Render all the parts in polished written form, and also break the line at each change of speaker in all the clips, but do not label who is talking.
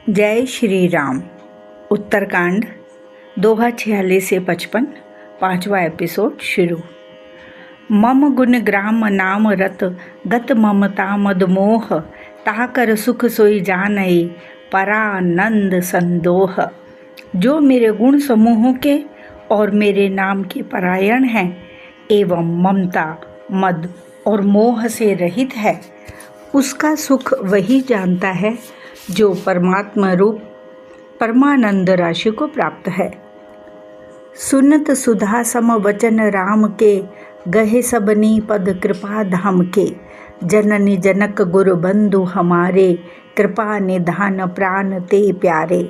जय श्री राम। उत्तरकांड दोहा 46 से 55, 5वां एपिसोड शुरू। मम गुण ग्राम नाम रत गत ममता मद मोह ताकर सुख सोई जानई परानंद संदोह। जो मेरे गुण समूहों के और मेरे नाम के परायण हैं एवं ममता मद और मोह से रहित है, उसका सुख वही जानता है जो परमात्मा रूप परमानंद राशि को प्राप्त है। सुनत सुधा सम वचन राम के गहे सबनी पद कृपा धाम के। जननी जनक गुरु बंधु हमारे कृपा निधान प्राण ते प्यारे।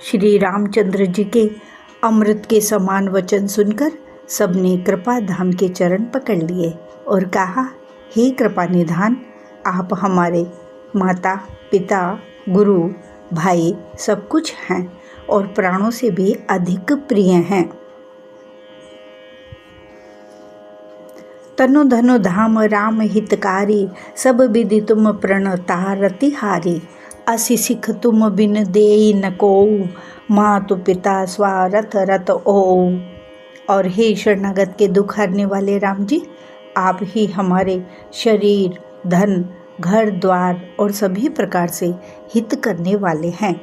श्री रामचंद्र जी के अमृत के समान वचन सुनकर सबने कृपा धाम के चरण पकड़ लिए और कहा, हे कृपा निधान, आप हमारे माता पिता गुरु भाई सब कुछ हैं और प्राणों से भी अधिक प्रिय हैं। तनु धनु धाम राम हितकारी सब विधि तुम प्रणतारति हारी। असि सिख तुम बिन देई न कोऊ मातु पिता स्वारथ रत ओ। और हे शरणागत के दुख हरने वाले राम जी, आप ही हमारे शरीर धन घर द्वार और सभी प्रकार से हित करने वाले हैं।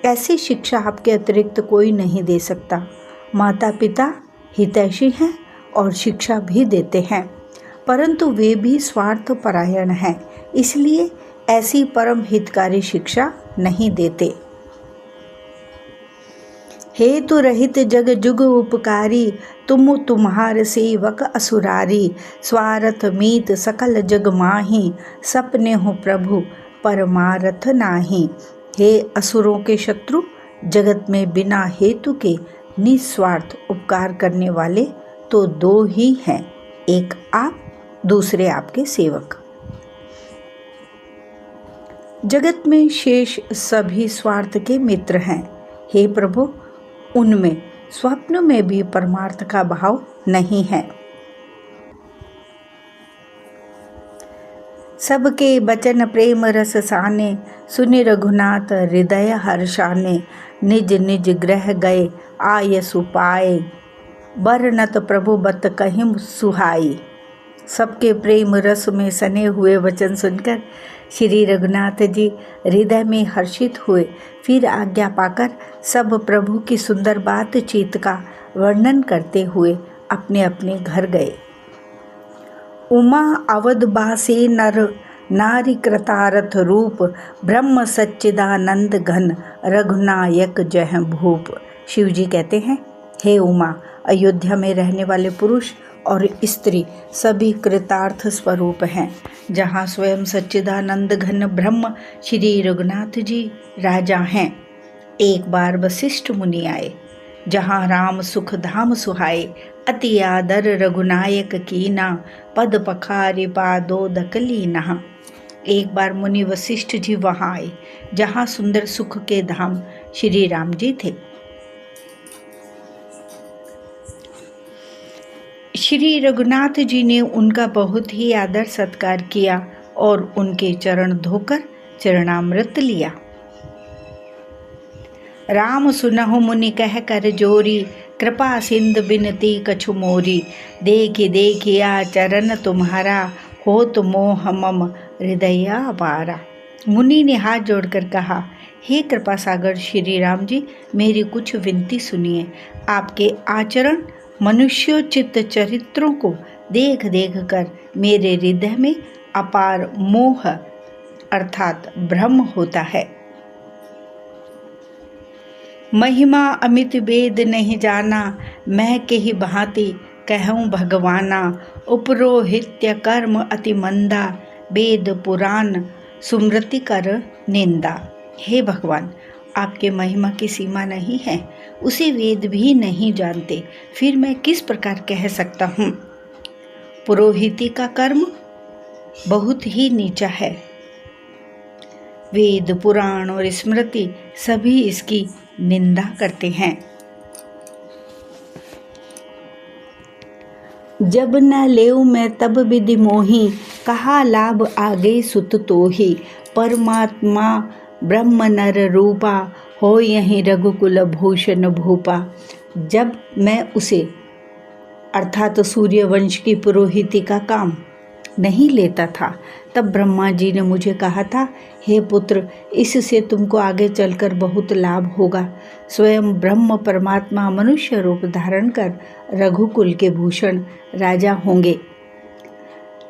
ऐसी शिक्षा आपके अतिरिक्त कोई नहीं दे सकता। माता पिता हितैषी हैं और शिक्षा भी देते हैं, परंतु वे भी स्वार्थ परायण हैं, इसलिए ऐसी परम हितकारी शिक्षा नहीं देते। हेतु रहित जग जुग उपकारी तुम तुम्हार सेवक असुरारी। स्वार्थ मीत सकल जग माही सपने हो प्रभु परमारथ नाही। हे असुरों के शत्रु, जगत में बिना हेतु के निस्वार्थ उपकार करने वाले तो दो ही हैं, एक आप, दूसरे आपके सेवक। जगत में शेष सभी स्वार्थ के मित्र हैं। हे प्रभु, उनमें स्वप्न में भी परमार्थ का भाव नहीं है। सबके बचन प्रेम रस साने सुनि रघुनाथ हृदय हर्षाने। निज निज ग्रह गए आय सुपाए बरनत प्रभु बत कहिं सुहाई। सबके प्रेम रस में सने हुए वचन सुनकर श्री रघुनाथ जी हृदय में हर्षित हुए। फिर आज्ञा पाकर सब प्रभु की सुंदर बातचीत का वर्णन करते हुए अपने अपने घर गए। उमा अवध बासे नर नारी कृतारथ रूप ब्रह्म सच्चिदानंद घन रघुनायक जय भूप। शिव जी कहते हैं, हे उमा, अयोध्या में रहने वाले पुरुष और स्त्री सभी कृतार्थ स्वरूप हैं। जहाँ स्वयं सच्चिदानंद घन ब्रह्म श्री रघुनाथ जी राजा हैं। एक बार वशिष्ठ मुनि आए, जहाँ राम सुख धाम सुहाए अति आदर रघुनायक कीना पद पखारे पादोदक लीना। एक बार मुनि वशिष्ठ जी वहाँ आए, जहाँ सुंदर सुख के धाम श्री राम जी थे। श्री रघुनाथ जी ने उनका बहुत ही आदर सत्कार किया और उनके चरण धोकर चरणामृत लिया। राम सुनहु मुनि कह कर जोरी कृपा सिंध बिनती कछु मोरी। देखि देखिया चरण तुम्हारा होत मोह मम हृदय अपारा। मुनि ने हाथ जोड़कर कहा, हे कृपा सागर श्री राम जी, मेरी कुछ विनती सुनिए। आपके आचरण मनुष्योचित चरित्रों को देख देख कर मेरे हृदय में अपार मोह अर्थात भ्रम होता है। महिमा अमित वेद नहीं जाना, मैं के ही भांति कहूँ भगवाना। उपरोहित्य कर्म अति मंदा, वेद पुराण सुमृति कर निंदा। हे भगवान, आपके महिमा की सीमा नहीं है, उसे वेद भी नहीं जानते, फिर मैं किस प्रकार कह सकता हूँ। पुरोहिती का कर्म बहुत ही नीचा है। वेद पुराण और स्मृति सभी इसकी निंदा करते हैं। जब न लेऊ मैं तब विधि मोही, कहा लाभ आगे सुत तोही। परमात्मा ब्रह्म नर रूपा हो यहीं रघुकुल भूषण भूपा। जब मैं उसे अर्थात सूर्यवंश की पुरोहिती का काम नहीं लेता था, तब ब्रह्मा जी ने मुझे कहा था, हे पुत्र, इससे तुमको आगे चलकर बहुत लाभ होगा। स्वयं ब्रह्म परमात्मा मनुष्य रूप धारण कर रघुकुल के भूषण राजा होंगे।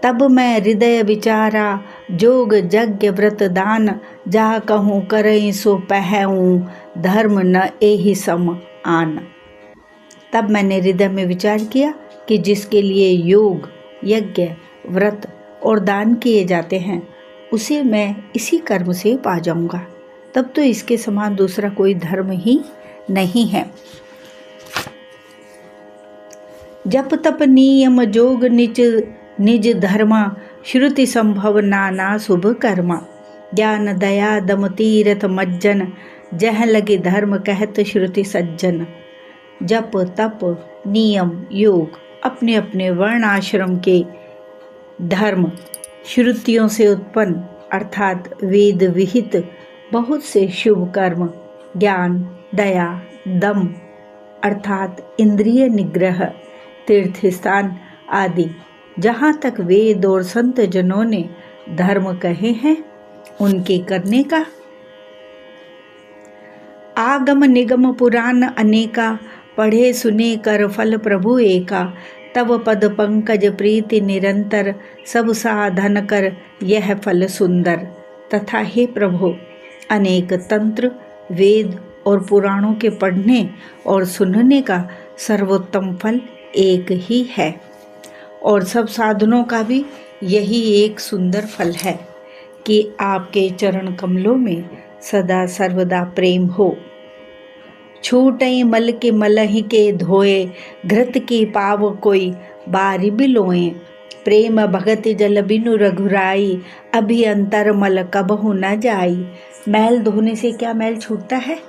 तब मैं हृदय विचारा जोग यज्ञ व्रत दान, जा कहूँ करई सो पहऊँ, धर्म न एहि सम आन। तब मैंने हृदय में विचार किया कि जिसके लिए योग यज्ञ व्रत और दान किए जाते हैं, उसे मैं इसी कर्म से पा जाऊंगा। तब तो इसके समान दूसरा कोई धर्म ही नहीं है। जप तप नियम जोग निज निज धर्मा, श्रुति संभव नाना शुभ कर्मा। ज्ञान दया दम तीरथ मज्जन, जह लगे धर्म कहत श्रुति सज्जन। जप तप नियम योग अपने अपने वर्ण आश्रम के धर्म श्रुतियों से उत्पन्न अर्थात वेद विहित बहुत से शुभ कर्म, ज्ञान दया दम अर्थात इंद्रिय निग्रह, तीर्थ स्थान आदि जहाँ तक वेद और संत जनों ने धर्म कहे हैं, उनके करने का। आगम निगम पुराण अनेका, पढ़े सुने कर फल प्रभु एका। तब पद पंकज प्रीति निरंतर, सब साधन कर यह फल सुंदर। तथा हे प्रभु, अनेक तंत्र वेद और पुराणों के पढ़ने और सुनने का सर्वोत्तम फल एक ही है, और सब साधनों का भी यही एक सुंदर फल है कि आपके चरण कमलों में सदा सर्वदा प्रेम हो। छूटई मल के मलहि के धोए, घृत की पाव कोई बारी बिलोए। प्रेम भगति जल बिनु रघुराई, अभी अंतर मल कबहु न जाई। मैल धोने से क्या मैल छूटता है?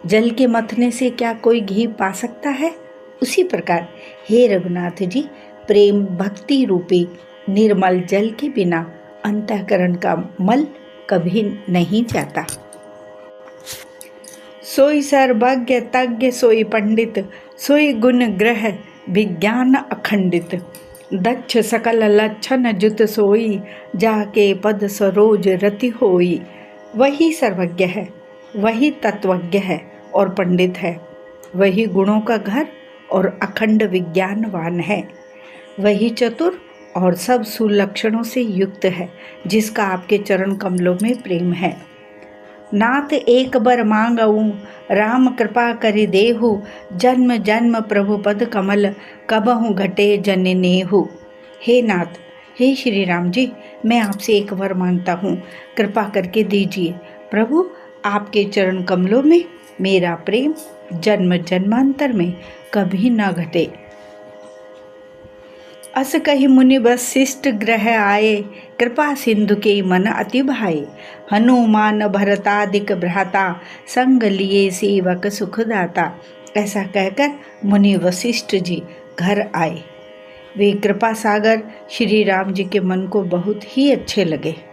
जल के मथने से क्या कोई घी पा सकता है? उसी प्रकार हे रघुनाथ जी, प्रेम भक्ति रूपी निर्मल जल के बिना अंतःकरण का मल कभी नहीं जाता। सोई सर्वज्ञ तज्ञ सोई पंडित, सोई गुण ग्रह विज्ञान अखंडित। दक्ष सकल लक्षण जुत सोई, जाके पद सरोज रति होई। वही सर्वज्ञ है, वही तत्वज्ञ है और पंडित है, वही गुणों का घर और अखंड विज्ञानवान है, वही चतुर और सब सुलक्षणों से युक्त है, जिसका आपके चरण कमलों में प्रेम है। नाथ एक बर मांगऊँ, राम कृपा करि देहु। जन्म जन्म प्रभु पद कमल, कबहु घटे जन नेहु। हे नाथ, हे श्री राम जी, मैं आपसे एक वर मांगता हूँ, कृपा करके दीजिए। प्रभु, आपके चरण कमलों में मेरा प्रेम जन्म जन्मांतर में कभी न घटे। अस कहि मुनि वशिष्ठ ग्रह आए, कृपा सिंधु के मन अति भाए। हनुमान भरतादिक भ्राता, संग लिए सेवक सुखदाता। ऐसा कहकर मुनि वशिष्ठ जी घर आए। वे कृपा सागर श्री राम जी के मन को बहुत ही अच्छे लगे।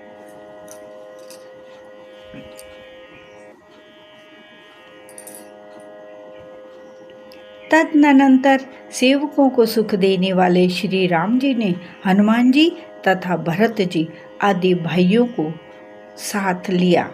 तदनंतर सेवकों को सुख देने वाले श्री राम जी ने हनुमान जी तथा भरत जी आदि भाइयों को साथ लिया।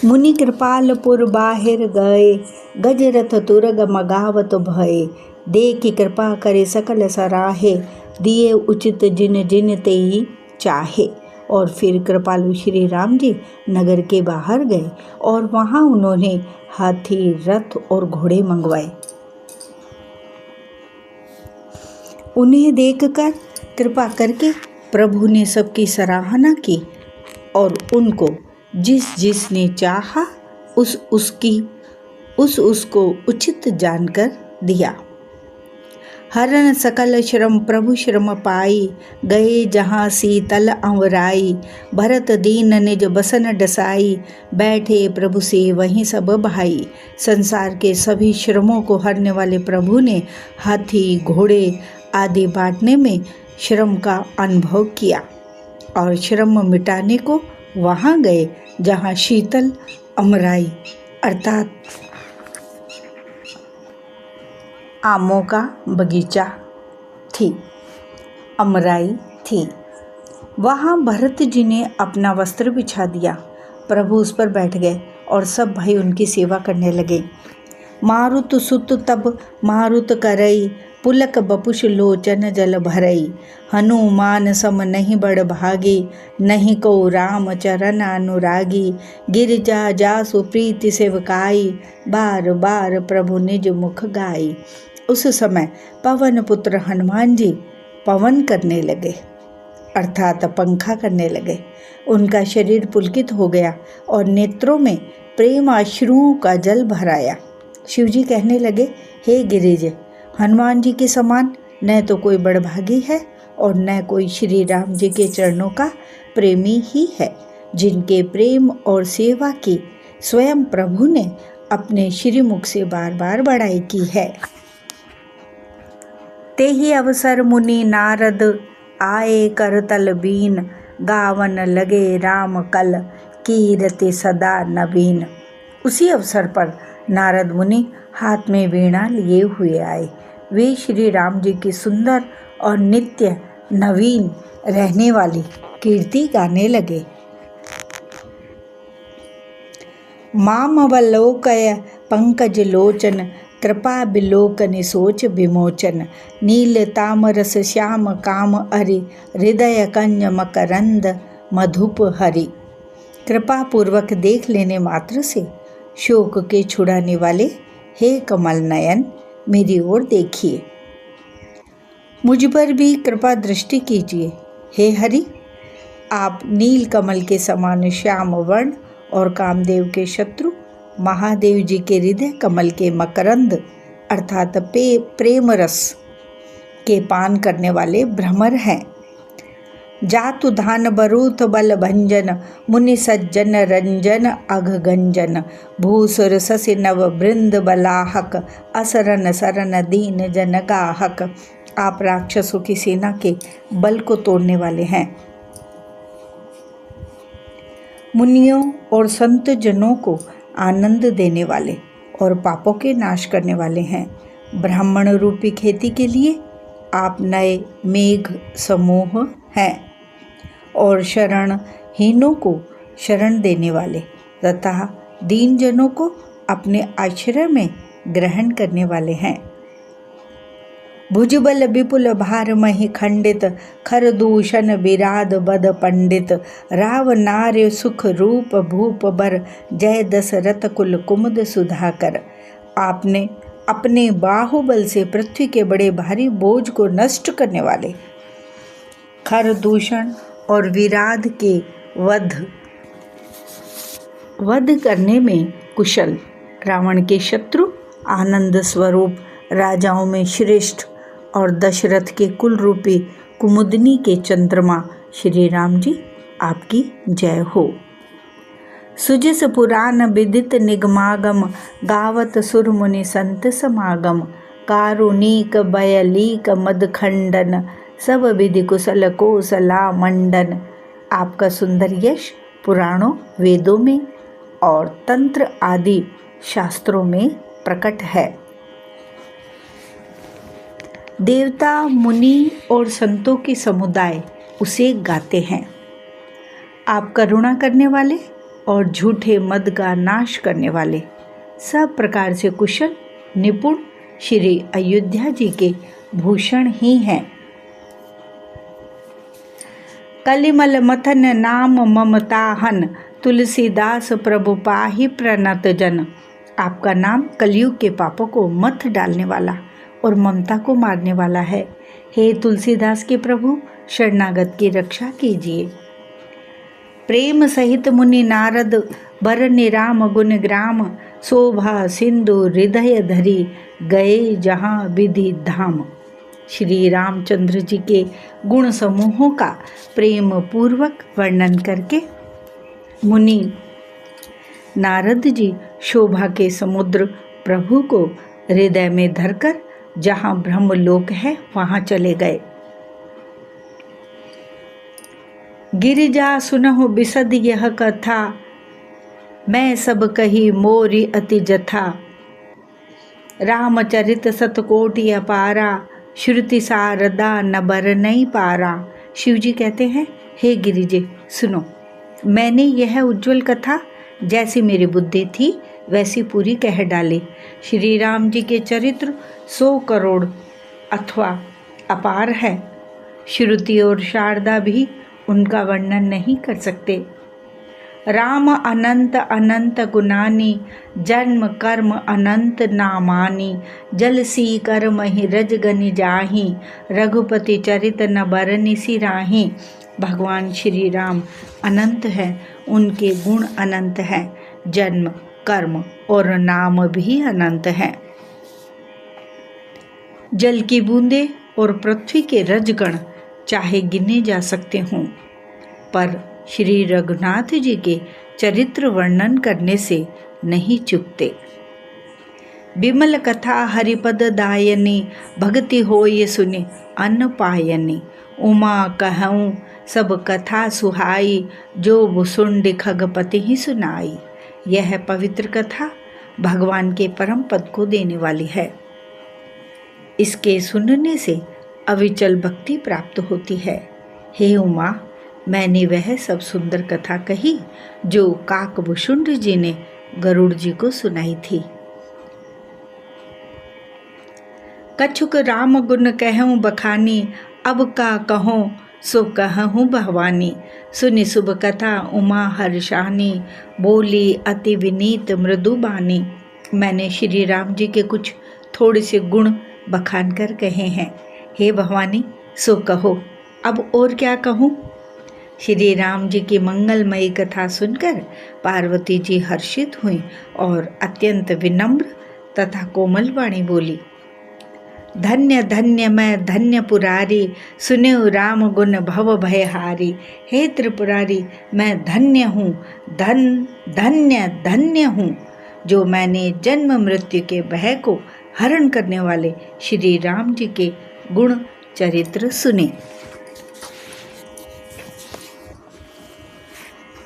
मुनि कृपालपुर बाहिर गए, गजरथ तुरग मगावत भये। देखि कृपा करे सकल सराहे, दिए उचित जिन जिन तेई चाहे। और फिर कृपालु श्री राम जी नगर के बाहर गए और वहाँ उन्होंने हाथी रथ और घोड़े मंगवाए। उन्हें देखकर कृपा करके प्रभु ने सबकी सराहना की और उनको जिस जिसने चाहा उसको उचित जानकर दिया। हरण सकल श्रम प्रभु श्रम पाई, गए जहाँ सीतल अंवराई। भरत दीन निज बसन डसाई, बैठे प्रभु से वहीं सब भाई। संसार के सभी श्रमों को हरने वाले प्रभु ने हाथी घोड़े आदि बांटने में श्रम का अनुभव किया और श्रम मिटाने को वहाँ गए जहाँ शीतल अमराई अर्थात आमों का बगीचा थी, अमराई थी। वहाँ भरत जी ने अपना वस्त्र बिछा दिया, प्रभु उस पर बैठ गए और सब भाई उनकी सेवा करने लगे। मारुत सुत तब मारुत करई, पुलक बपुष लोचन जल भरई। हनुमान सम नहीं बड़ भागी, नहीं को राम चरण अनुरागी। गिरिजा जासु प्रीति सेवकाई, बार बार प्रभु निज मुख गाई। उस समय पवन पुत्र हनुमान जी पवन करने लगे अर्थात पंखा करने लगे। उनका शरीर पुलकित हो गया और नेत्रों में प्रेम अश्रुओं का जल भराया। शिवजी कहने लगे, हे गिरिज, हनुमान जी के समान न तो कोई बड़भागी है और न कोई श्री राम जी के चरणों का प्रेमी ही है, जिनके प्रेम और सेवा की स्वयं प्रभु ने अपने श्रीमुख से बार बार बड़ाई की है। ते ही अवसर मुनि नारद, आए करतल बीन। गावन लगे राम कल, कीरति सदा नवीन। उसी अवसर पर नारद मुनि हाथ में वीणा लिए हुए आए। वे श्री राम जी की सुंदर और नित्य नवीन रहने वाली कीर्ति गाने लगे। मामवलोकय पंकज लोचन, कृपा बिलोकन सोच विमोचन। नील तामरस श्याम काम हरि, हृदय कंज मकरंद मधुप हरि। कृपा पूर्वक देख लेने मात्र से शोक के छुड़ाने वाले हे कमल नयन, मेरी ओर देखिए, मुझ पर भी कृपा दृष्टि कीजिए। हे हरि, आप नील कमल के समान श्याम वर्ण और कामदेव के शत्रु महादेव जी के हृदय कमल के मकरंद अर्थात प्रेम रस के पान करने वाले भ्रमर हैं। जातु धान बरूथ बल भंजन, मुनि सज्जन रंजन अघ गंजन। भूसुर ससि नव बृंद बलाहक, असरन सरन दीन जन गाहक। आप राक्षसों की सेना के बल को तोड़ने वाले हैं, मुनियों और संत जनों को आनंद देने वाले और पापों के नाश करने वाले हैं। ब्राह्मण रूपी खेती के लिए आप नए मेघ समूह हैं और शरणहीनों को शरण देने वाले तथा दीन जनों को अपने आश्रय में ग्रहण करने वाले हैं। भुजबल विपुल भार महि खंडित, खरदूषण विराद बद पंडित। राव नार्य सुख रूप भूप बर, जय दशरथ कुल कुमुद सुधाकर। आपने अपने बाहुबल से पृथ्वी के बड़े भारी बोझ को नष्ट करने वाले, खरदूषण और विराद के वध करने में कुशल, रावण के शत्रु, आनंद स्वरूप, राजाओं में श्रेष्ठ और दशरथ के कुल रूपी कुमुदनी के चंद्रमा श्री राम जी, आपकी जय हो। सुजिस पुराण विदित निगमागम, गावत सुर मुनि संत समागम। कारुणिक बयलीक मदखंडन, सब विधि कुशल कोसला मंडन। आपका सुंदर यश पुराणों, वेदों में और तंत्र आदि शास्त्रों में प्रकट है। देवता, मुनि और संतों के समुदाय उसे गाते हैं। आप करुणा करने वाले और झूठे मद का नाश करने वाले, सब प्रकार से कुशल निपुण श्री अयोध्या जी के भूषण ही हैं। कलिमल मथन नाम ममताहन, तुलसीदास प्रभु पाहि प्रणत जन। आपका नाम कलयुग के पापों को मथ डालने वाला और ममता को मारने वाला है। हे तुलसीदास के प्रभु, शरणागत की रक्षा कीजिए। प्रेम सहित मुनि नारद, बरनि राम गुण ग्राम। शोभा सिंधु हृदय धरी, गए जहाँ विधि धाम। श्री रामचंद्र जी के गुण समूहों का प्रेम पूर्वक वर्णन करके मुनि नारद जी शोभा के समुद्र प्रभु को हृदय में धरकर जहाँ ब्रह्मलोक है वहाँ चले गए। गिरिजा सुनहु बिसद यह कथा, मैं सब कही मोरी अति जथा। रामचरित सतकोटि अपारा, श्रुति सारदा न बर नहीं पारा। शिव जी कहते हैं, हे गिरिजे सुनो, मैंने यह उज्जवल कथा जैसी मेरी बुद्धि थी वैसी पूरी कह डाली। श्री राम जी के चरित्र 100 करोड़ अथवा अपार है। श्रुति और शारदा भी उनका वर्णन नहीं कर सकते। राम अनंत अनंत गुनानी, जन्म कर्म अनंत नामानी। जल सी कर्म ही रज गनि जाही, रघुपति चरित न बरनि सिराही। भगवान श्री राम अनंत हैं, उनके गुण अनंत हैं, जन्म कर्म और नाम भी अनंत हैं। जल की बूंदे और पृथ्वी के रजगण चाहे गिने जा सकते हों, पर श्री रघुनाथ जी के चरित्र वर्णन करने से नहीं चुकते। बिमल कथा हरिपद दायनी, भक्ति होय सुने अन्न पायनी। उमा कहूँ सब कथा सुहाई, जो भुसुंड खगपति ही सुनाई। यह पवित्र कथा भगवान के परम पद को देने वाली है। इसके सुनने से अविचल भक्ति प्राप्त होती है। हे उमा, मैंने वह सब सुंदर कथा कही जो काकभुषुंड जी ने गरुड़ जी को सुनाई थी। कछुक राम गुण कहूँ बखानी, अब का कहूँ सो कहूँ भवानी। सुनि शुभ कथा उमा हर्षानी, बोली अति विनीत मृदु बानी। मैंने श्री राम जी के कुछ थोड़े से गुण बखान कर कहे हैं। हे भवानी, सो कहो, अब और क्या कहूँ। श्री राम जी की मंगलमयी कथा सुनकर पार्वती जी हर्षित हुई और अत्यंत विनम्र तथा कोमल वाणी बोली। धन्य धन्य मैं धन्य पुरारी, सुनेउ राम गुण भव भयहारी। हे त्रिपुरारी, मैं धन्य हूँ, धन्य धन्य हूँ, जो मैंने जन्म मृत्यु के भय को हरण करने वाले श्री राम जी के गुण चरित्र सुने।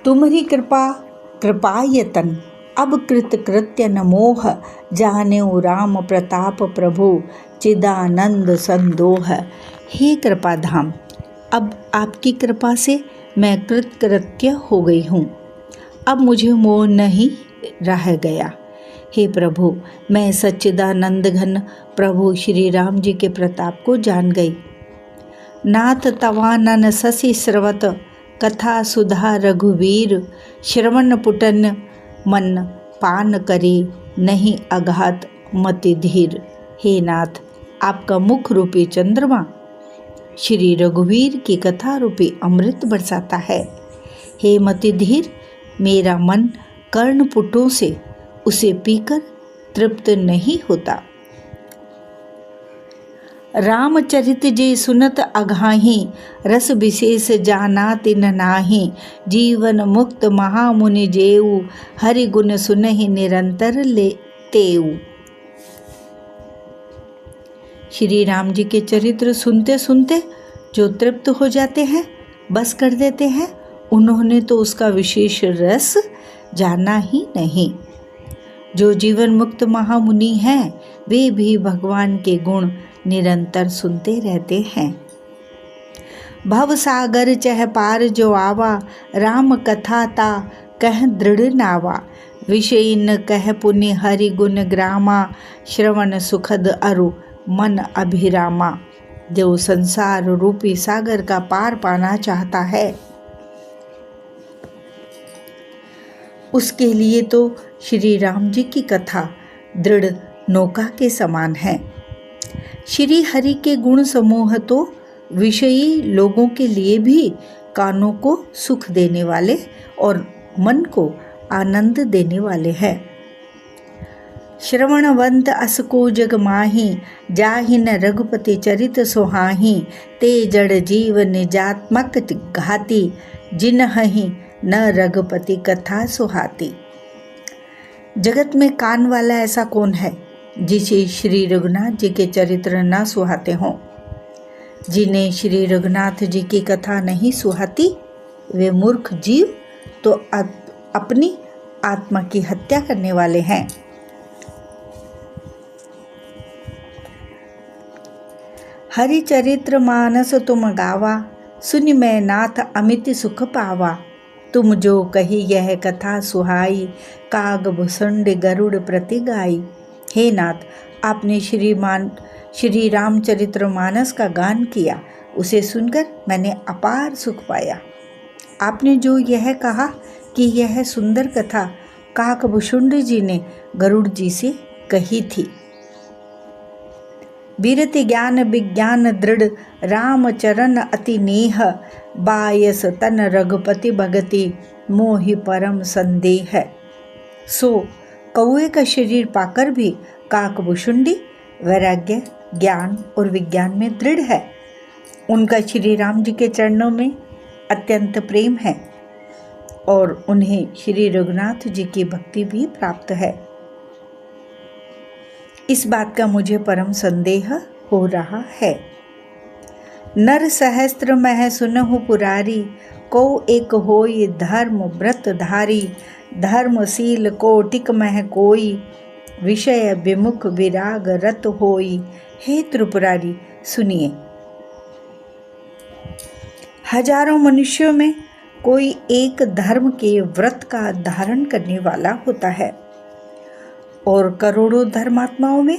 तुम्हारी कृपा कृपायतन, अब कृत कृत्य न मोह। जानेउ राम प्रताप प्रभु, चिदानंद संदोह। हे कृपा धाम, अब आपकी कृपा से मैं कृतकृत्य हो गई हूँ। अब मुझे मोह नहीं रह गया। हे प्रभु, मैं सच्चिदानंद घन प्रभु श्री राम जी के प्रताप को जान गई। नाथ तवानन ससी स्रवत, कथा सुधा रघुवीर। श्रवण पुटन मन पान करी, नहीं अघात मति धीर। हे नाथ, आपका मुख रूपी चंद्रमा श्री रघुवीर की कथा रूपी अमृत बरसाता है। हे मति धीर, मेरा मन कर्णपुटों से उसे पीकर तृप्त नहीं होता। रामचरित जे सुनत अघाही, रस विशेष जाना तिन नाही। जीवन मुक्त महामुनि जेऊ, हरि गुण सुनहि निरंतर ले तेऊ। श्री राम जी के चरित्र सुनते सुनते जो तृप्त हो जाते हैं, बस कर देते हैं, उन्होंने तो उसका विशेष रस जाना ही नहीं। जो जीवन मुक्त महामुनि हैं, वे भी भगवान के गुण निरंतर सुनते रहते हैं। भव सागर चह पार जो आवा, राम कथा ता कह दृढ़ नावा। विषय न कह पुनि हरि गुण ग्रामा, श्रवण सुखद अरु मन अभिरामा। जो संसार रूपी सागर का पार पाना चाहता है, उसके लिए तो श्री राम जी की कथा दृढ़ नौका के समान है। श्री हरि के गुण समूह तो विषयी लोगों के लिए भी कानों को सुख देने वाले और मन को आनंद देने वाले हैं। श्रवणवंत अस को जग माही, जाहि न रघुपति चरित सुहाही। ते जड़ जीव निजात्मक घाती, जिनहि न रघुपति कथा सुहाती। जगत में कान वाला ऐसा कौन है जिसे श्री रघुनाथ जी के चरित्र न सुहाते हों। जिन्हें श्री रघुनाथ जी की कथा नहीं सुहाती, वे मूर्ख जीव तो अपनी आत्मा की हत्या करने वाले हैं। हरि चरित्र मानस तुम गावा, सुनि मैं नाथ अमित सुख पावा। तुम जो कही यह कथा सुहाई, काग भुसुंड गरुड़ प्रति गाई। हे नाथ, आपने श्री रामचरित्र मानस का गान किया, उसे सुनकर मैंने अपार सुख पाया। आपने जो यह कहा कि यह सुंदर कथा काकभुषुंड जी ने गरुड़ जी से कही थी। बीरति ज्ञान विज्ञान दृढ़, राम चरण अति नेह। बायस तन रघुपति भगति, मोहि परम संदेह। सो कौए का शरीर पाकर भी काकभुषुंडी वैराग्य, ज्ञान और विज्ञान में दृढ़ है। उनका श्री राम जी के चरणों में अत्यंत प्रेम है और उन्हें श्री रघुनाथ जी की भक्ति भी प्राप्त है। इस बात का मुझे परम संदेह हो रहा है। नर सहस्त्र मह सुनहु पुरारी, को एक होई धर्म व्रत धारी। धर्मशील कोटिक मह कोई, विषय विमुख विराग रत होई। हे त्रिपुरारी, सुनिए, हजारों मनुष्यों में कोई एक धर्म के व्रत का धारण करने वाला होता है और करोड़ों धर्मात्माओं में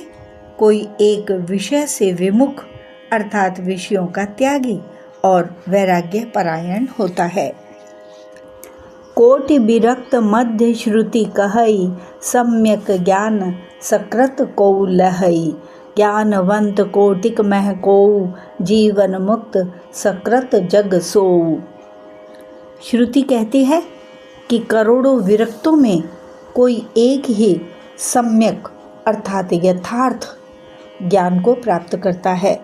कोई एक विषय से विमुख अर्थात विषयों का त्यागी और वैराग्य परायण होता है। कोटि विरक्त मध्य श्रुति कहई, सम्यक ज्ञान सकृत को लहई। ज्ञानवंत कोटिक मह कोउ, जीवन मुक्त सकृत जग सोऊ। श्रुति कहती है कि करोड़ों विरक्तों में कोई एक ही सम्यक अर्थात यथार्थ ज्ञान को प्राप्त करता है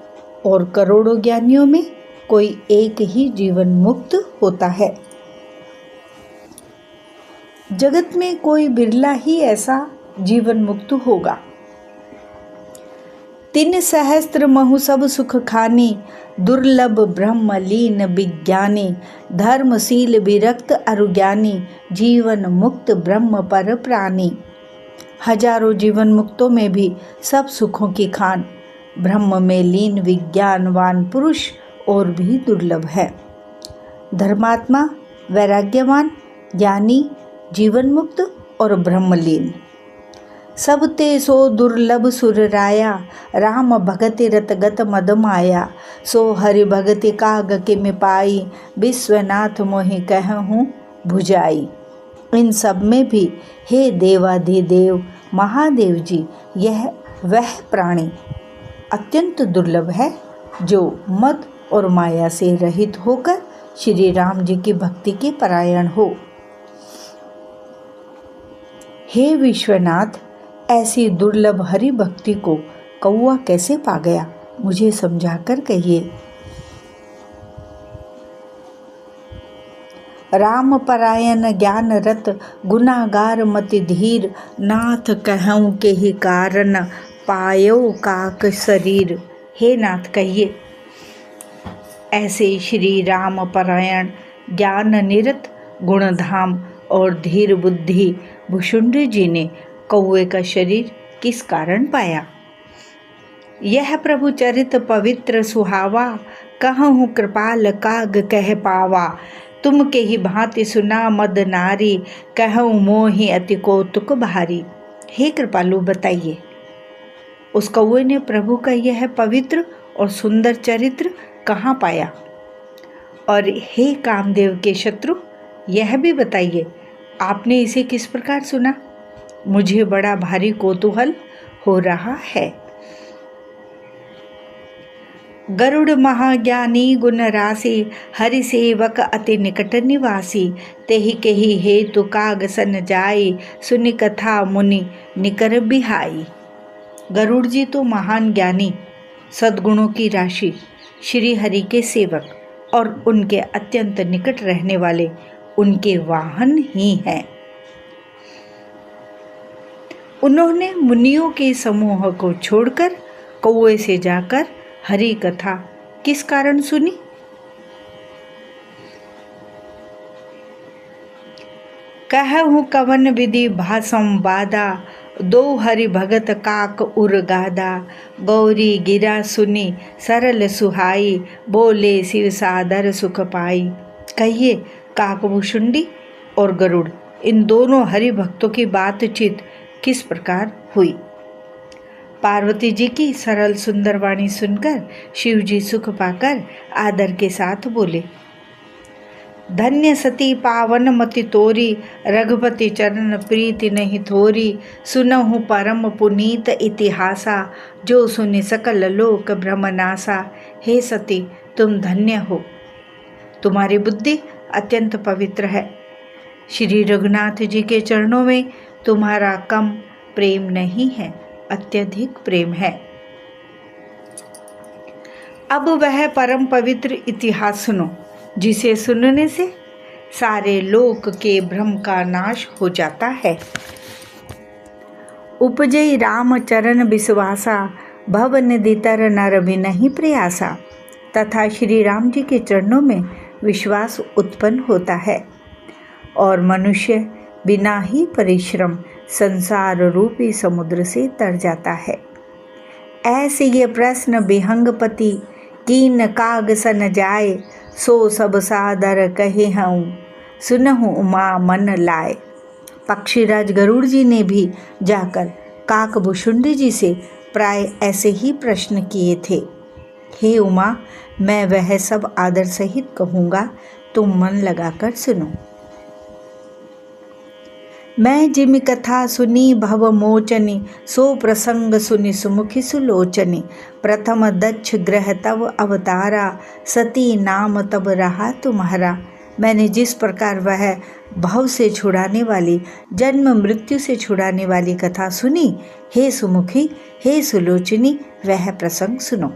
और करोड़ों ज्ञानियों में कोई एक ही जीवन मुक्त होता है। जगत में कोई बिरला ही ऐसा जीवन मुक्त होगा। 3 सहस्त्र महु सब सुख खानी, दुर्लभ ब्रह्म लीन विज्ञानी। धर्मशील विरक्त अरुज्ञानी, जीवन मुक्त ब्रह्म पर प्राणी। हजारों जीवन मुक्तों में भी सब सुखों की खान ब्रह्म में लीन विज्ञानवान पुरुष और भी दुर्लभ है। धर्मात्मा, वैराग्यवान, ज्ञानी, जीवन मुक्त और ब्रह्मलीन सब ते सो दुर्लभ सुर राया। राम भगति रतगत मद माया। सो हरि भगति काग के में पाई, विश्वनाथ मोहि कहूँ भुजाई। इन सब में भी हे देवाधिदेव महादेव जी, यह वह प्राणी अत्यंत दुर्लभ है जो मद और माया से रहित होकर श्री राम जी की भक्ति के परायण हो। हे विश्वनाथ, ऐसी दुर्लभ हरि भक्ति को कौआ कैसे पा गया, मुझे समझाकर कहिए। राम परायण ज्ञान रत, गुनागार मति धीर। नाथ कहूँ के ही कारण, पायो काक शरीर। हे नाथ, कहिए, ऐसे श्री राम परायण ज्ञान निरत गुणधाम और धीर बुद्धि भुषुंड जी ने कौए का शरीर किस कारण पाया। यह प्रभु चरित पवित्र सुहावा, कहूँ कृपाल काग कह पावा। तुम के ही भांति सुना मद नारी, कहूँ मोहि अति कौतुक भारी। हे कृपालु, बताइए, उस कौए ने प्रभु का यह पवित्र और सुंदर चरित्र कहाँ पाया। और हे कामदेव के शत्रु, यह भी बताइए, आपने इसे किस प्रकार सुना। मुझे बड़ा भारी कौतूहल हो रहा है। गरुड़ महाज्ञानी गुण राशि, हरि सेवक अति निकट निवासी। तेहि केहि हेतु काग सन जाई, सुनि कथा मुनि निकर बिहाई। गरुड़ जी तो महान ज्ञानी, सद्गुणों की राशि, श्री हरि के सेवक और उनके अत्यंत निकट रहने वाले उनके वाहन ही हैं। उन्होंने मुनियों के समूह को छोड़कर कौए से जाकर हरि कथा किस कारण सुनी। कहूँ कवन विधि भाषम बादा, दो हरि भगत काक उर गादा। गौरी गिरा सुनी सरल सुहाई, बोले शिव सादर सुख पाई। कहिए काकभूषुंडी और गरुड़, इन दोनों हरि भक्तों की बातचीत किस प्रकार हुई। पार्वती जी की सरल सुंदर वाणी सुनकर शिव जी सुख पाकर आदर के साथ बोले, धन्य सती पावन मति तोरी, रघुपति चरण प्रीति नहीं थोरी। सुनहु परम पुनीत इतिहासा, जो सुनि सकल लोक भ्रमनासा। हे सती, तुम धन्य हो, तुम्हारी बुद्धि अत्यंत पवित्र है। श्री रघुनाथ जी के चरणों में तुम्हारा कम प्रेम नहीं है, अत्यधिक प्रेम है। अब वह परम पवित्र इतिहास सुनो, जिसे सुनने से सारे लोक के भ्रम का नाश हो जाता है। उपजई राम चरण विश्वासा, भव निधि तर नर भी नहीं प्रयासा। तथा श्री राम जी के चरणों में विश्वास उत्पन्न होता है और मनुष्य बिना ही परिश्रम संसार रूपी समुद्र से तर जाता है। ऐसे ये प्रश्न विहंगपति, कीन काग सन जाए, सो सब सादर कहे हूँ, सुनहु उमा मन लाए। पक्षीराज गरुड़ जी ने भी जाकर काकभूषुंडी जी से प्राय ऐसे ही प्रश्न किए थे। हे उमा, मैं वह सब आदर सहित कहूँगा, तुम मन लगाकर सुनो। मैं जिमि कथा सुनी भव मोचनी, सो प्रसंग सुनि सुमुखी सुलोचनी। प्रथम दक्ष ग्रह तब अवतारा, सती नाम तब रहा तुम्हारा। मैंने जिस प्रकार वह भव से छुड़ाने वाली, जन्म मृत्यु से छुड़ाने वाली कथा सुनी, हे सुमुखी, हे सुलोचनी, वह प्रसंग सुनो।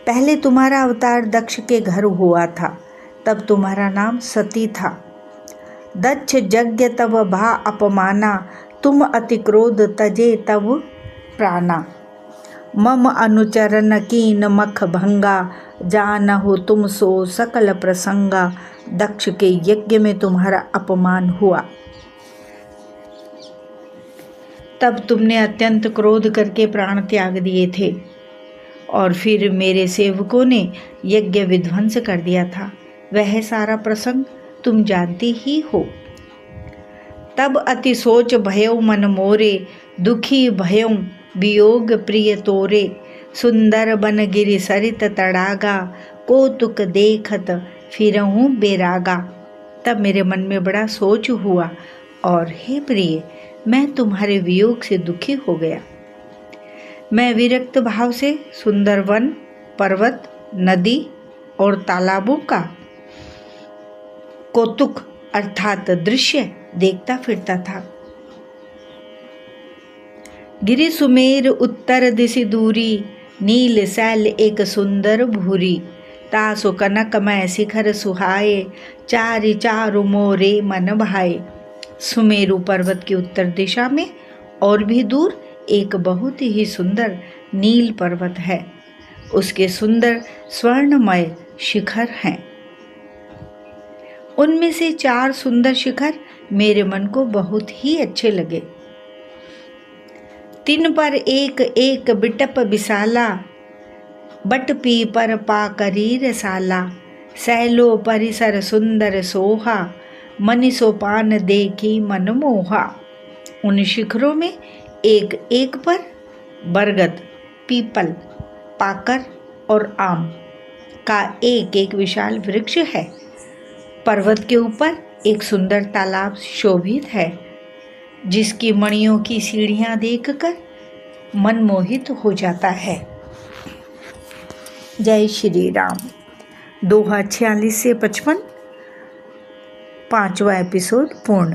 पहले तुम्हारा अवतार दक्ष के घर हुआ था, तब तुम्हारा नाम सती था। दक्ष यज्ञ तब भा अपमाना, तुम अति क्रोध तजे तब प्राणा। मम अनुचरण कीन मख भंगा, जानहु तुम सो सकल प्रसंगा। दक्ष के यज्ञ में तुम्हारा अपमान हुआ, तब तुमने अत्यंत क्रोध करके प्राण त्याग दिए थे, और फिर मेरे सेवकों ने यज्ञ विध्वंस कर दिया था। वह सारा प्रसंग तुम जानती ही हो। तब अति सोच भयउ मन मोरे, दुखी भयउ वियोग प्रिय तोरे। सुंदर बन गिरि सरित तड़ागा, कौतुक देखत फिरहूँ बेरागा। तब मेरे मन में बड़ा सोच हुआ, और हे प्रिय, मैं तुम्हारे वियोग से दुखी हो गया। मैं विरक्त भाव से सुंदर वन, पर्वत, नदी और तालाबों का कौतुक अर्थात दृश्य देखता फिरता था। गिरि सुमेर उत्तर दिशि दूरी, नील शैल एक सुंदर भूरी। तासु कनकमय शिखर सुहाए, चारि चारु मोरे मन भाए। सुमेरु पर्वत की उत्तर दिशा में और भी दूर एक बहुत ही सुंदर नील पर्वत है। उसके सुंदर स्वर्णमय शिखर हैं। उनमें से 4 सुंदर शिखर मेरे मन को बहुत ही अच्छे लगे। तिन पर एक एक बिटप विशाला, बट पी पर पा करीर साला। सैलो परिसर सुंदर सोहा, मनि सोपान देखी मन मोहा। उन शिखरों में एक एक पर बरगद, पीपल, पाकर और आम का एक एक विशाल वृक्ष है। पर्वत के ऊपर एक सुंदर तालाब शोभित है, जिसकी मणियों की सीढ़ियां देखकर मन मोहित हो जाता है। जय श्री राम। दोहा 46 से 55, 5वां एपिसोड पूर्ण।